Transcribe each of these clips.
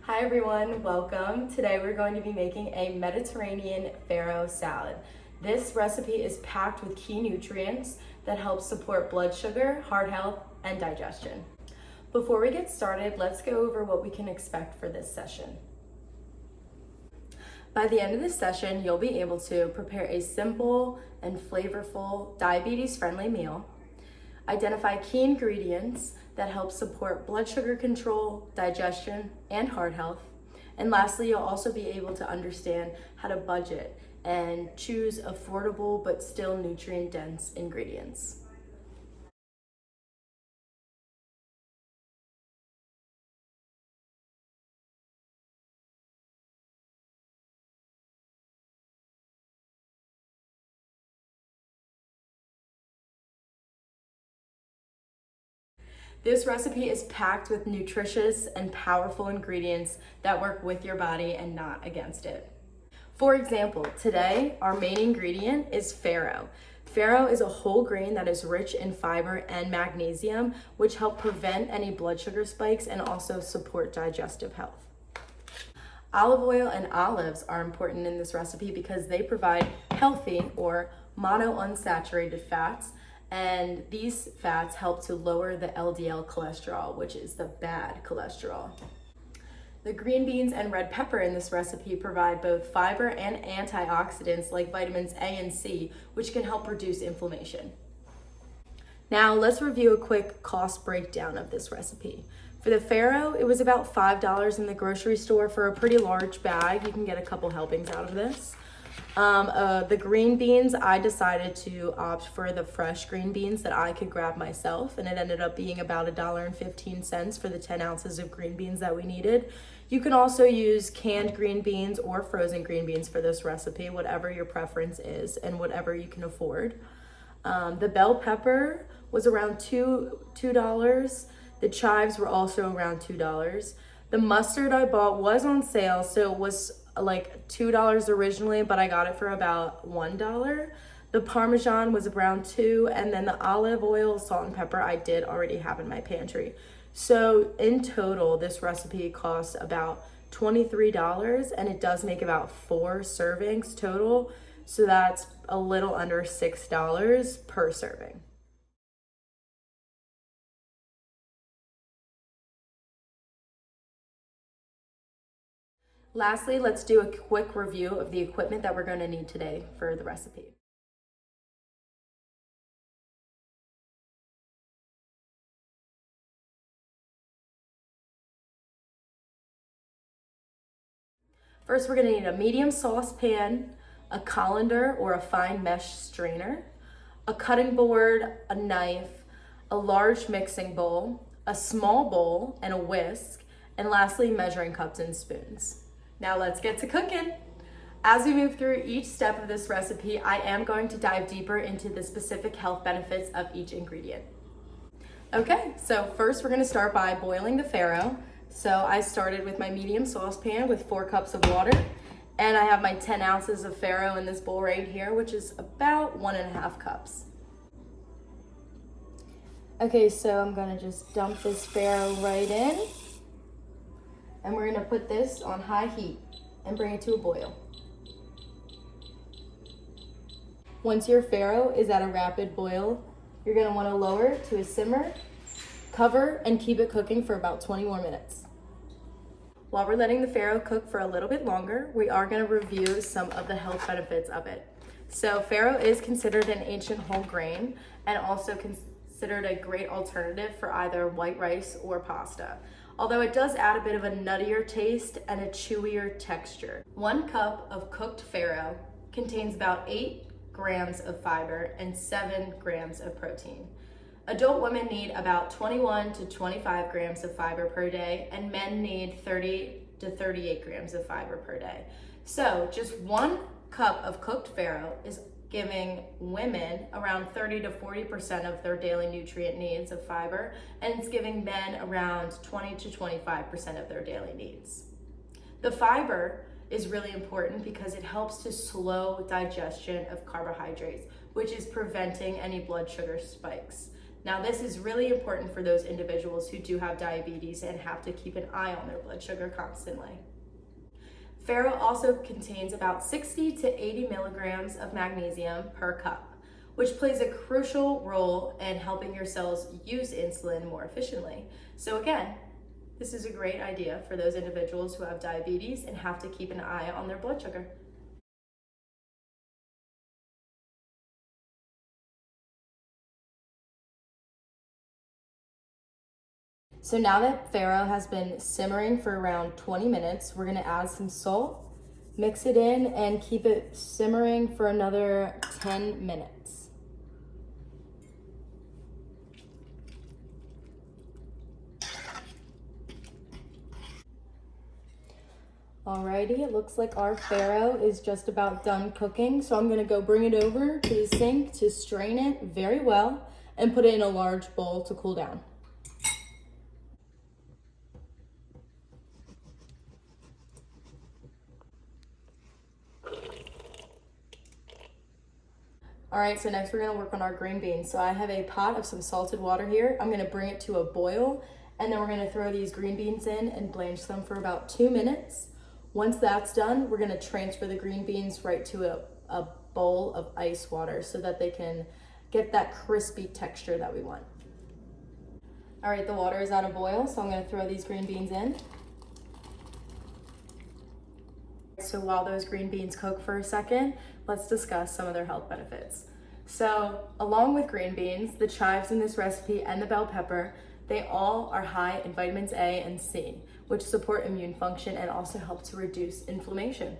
Hi everyone, welcome. Today we're going to be making a Mediterranean farro salad. This recipe is packed with key nutrients that help support blood sugar, heart health, and digestion. Before we get started, let's go over what we can expect for this session. By the end of this session, you'll be able to prepare a simple and flavorful diabetes-friendly meal, identify key ingredients that help support blood sugar control, digestion, and heart health. And lastly, you'll also be able to understand how to budget and choose affordable but still nutrient-dense ingredients. This recipe is packed with nutritious and powerful ingredients that work with your body and not against it. For example, today our main ingredient is farro. Farro is a whole grain that is rich in fiber and magnesium, which help prevent any blood sugar spikes and also support digestive health. Olive oil and olives are important in this recipe because they provide healthy or monounsaturated fats, and these fats help to lower the LDL cholesterol, which is the bad cholesterol. The green beans and red pepper in this recipe provide both fiber and antioxidants like vitamins A and C, which can help reduce inflammation. Now let's review a quick cost breakdown of this recipe. For the farro, it was about $5 in the grocery store for a pretty large bag. You can get a couple helpings out of this. The green beans, I decided to opt for the fresh green beans that I could grab myself, and it ended up being about $1.15 for the 10 ounces of green beans that we needed. You can also use canned green beans or frozen green beans for this recipe, whatever your preference is and whatever you can afford. The bell pepper was around $2. The chives were also around $2. The mustard I bought was on sale, so it was like $2 originally, but I got it for about $1. The Parmesan was around $2, and then the olive oil, salt, and pepper I did already have in my pantry. So in total, this recipe costs about $23, and it does make about 4 servings total. So that's a little under $6 per serving. Lastly, let's do a quick review of the equipment that we're going to need today for the recipe. First, we're going to need a medium saucepan, a colander or a fine mesh strainer, a cutting board, a knife, a large mixing bowl, a small bowl, and a whisk, and lastly, measuring cups and spoons. Now let's get to cooking. As we move through each step of this recipe, I am going to dive deeper into the specific health benefits of each ingredient. Okay, so first we're gonna start by boiling the farro. So I started with my medium saucepan with 4 cups of water, and I have my 10 ounces of farro in this bowl right here, which is about 1.5 cups. Okay, so I'm gonna just dump this farro right in. And we're gonna put this on high heat and bring it to a boil. Once your farro is at a rapid boil, you're gonna wanna lower it to a simmer, cover, and keep it cooking for about 20 more minutes. While we're letting the farro cook for a little bit longer, we are gonna review some of the health benefits of it. So farro is considered an ancient whole grain and also considered a great alternative for either white rice or pasta, although it does add a bit of a nuttier taste and a chewier texture. 1 cup of cooked farro contains about 8 grams of fiber and 7 grams of protein. Adult women need about 21 to 25 grams of fiber per day, and men need 30 to 38 grams of fiber per day. So just 1 cup of cooked farro is giving women around 30 to 40% of their daily nutrient needs of fiber, and it's giving men around 20 to 25% of their daily needs. The fiber is really important because it helps to slow digestion of carbohydrates, which is preventing any blood sugar spikes. Now, this is really important for those individuals who do have diabetes and have to keep an eye on their blood sugar constantly. Farro also contains about 60 to 80 milligrams of magnesium per cup, which plays a crucial role in helping your cells use insulin more efficiently. So again, this is a great idea for those individuals who have diabetes and have to keep an eye on their blood sugar. So now that Farro has been simmering for around 20 minutes, we're gonna add some salt, mix it in, and keep it simmering for another 10 minutes. Alrighty, it looks like our Farro is just about done cooking, so I'm gonna go bring it over to the sink to strain it very well and put it in a large bowl to cool down. All right, so next we're gonna work on our green beans. So I have a pot of some salted water here. I'm gonna bring it to a boil, and then we're gonna throw these green beans in and blanch them for about 2 minutes. Once that's done, we're gonna transfer the green beans right to a bowl of ice water so that they can get that crispy texture that we want. All right, the water is at a boil, so I'm gonna throw these green beans in. So while those green beans cook for a second, let's discuss some of their health benefits. So along with green beans, the chives in this recipe and the bell pepper, they all are high in vitamins A and C, which support immune function and also help to reduce inflammation.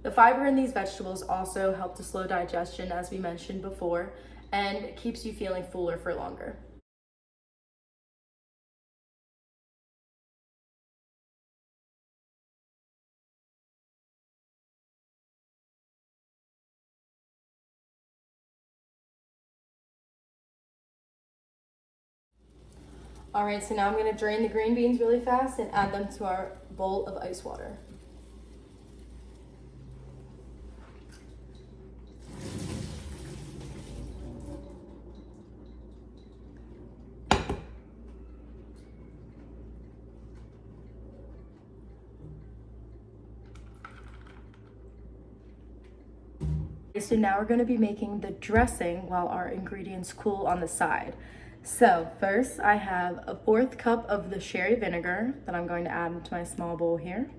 The fiber in these vegetables also help to slow digestion, as we mentioned before, and keeps you feeling fuller for longer. All right, so now I'm gonna drain the green beans really fast and add them to our bowl of ice water. So now we're gonna be making the dressing while our ingredients cool on the side. So first I have a 1/4 cup of the sherry vinegar that I'm going to add into my small bowl here.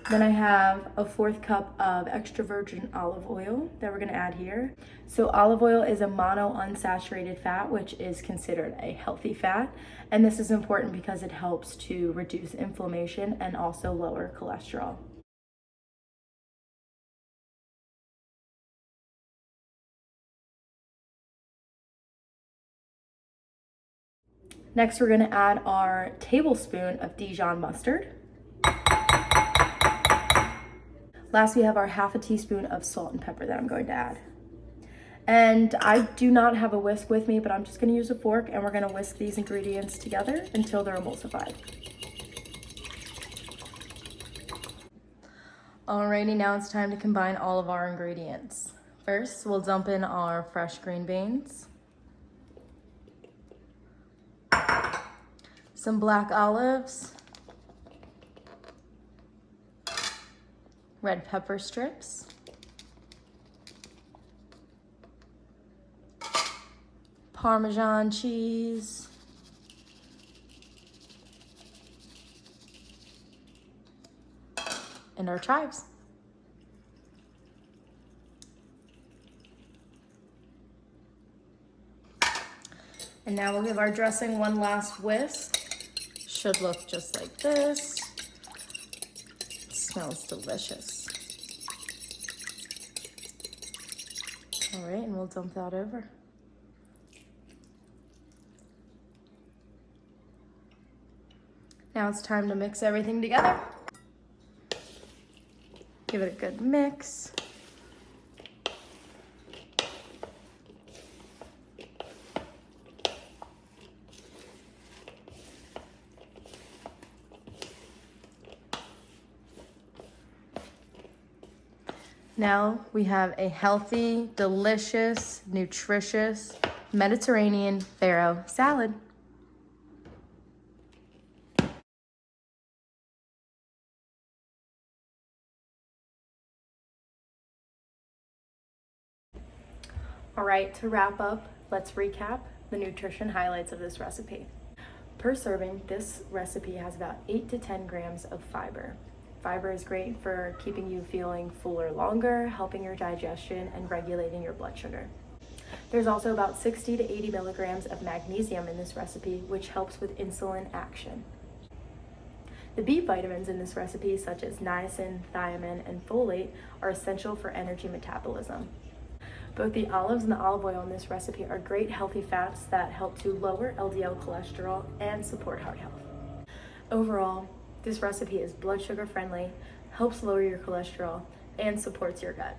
Then I have a 1/4 cup of extra virgin olive oil that we're gonna add here. So olive oil is a monounsaturated fat, which is considered a healthy fat. And this is important because it helps to reduce inflammation and also lower cholesterol. Next, we're gonna add our tablespoon of Dijon mustard. Last, we have our 1/2 teaspoon of salt and pepper that I'm going to add. And I do not have a whisk with me, but I'm just gonna use a fork and we're gonna whisk these ingredients together until they're emulsified. Alrighty, now it's time to combine all of our ingredients. First, we'll dump in our fresh green beans, some black olives, red pepper strips, Parmesan cheese, and our chives. And now we'll give our dressing one last whisk. Should look just like this. It smells delicious. All right, and we'll dump that over. Now it's time to mix everything together. Give it a good mix. Now we have a healthy, delicious, nutritious Mediterranean farro salad. All right, to wrap up, let's recap the nutrition highlights of this recipe. Per serving, this recipe has about 8 to 10 grams of fiber. Fiber is great for keeping you feeling fuller longer, helping your digestion, and regulating your blood sugar. There's also about 60 to 80 milligrams of magnesium in this recipe, which helps with insulin action. The B vitamins in this recipe, such as niacin, thiamine, and folate, are essential for energy metabolism. Both the olives and the olive oil in this recipe are great healthy fats that help to lower LDL cholesterol and support heart health. Overall, this recipe is blood sugar friendly, helps lower your cholesterol, and supports your gut.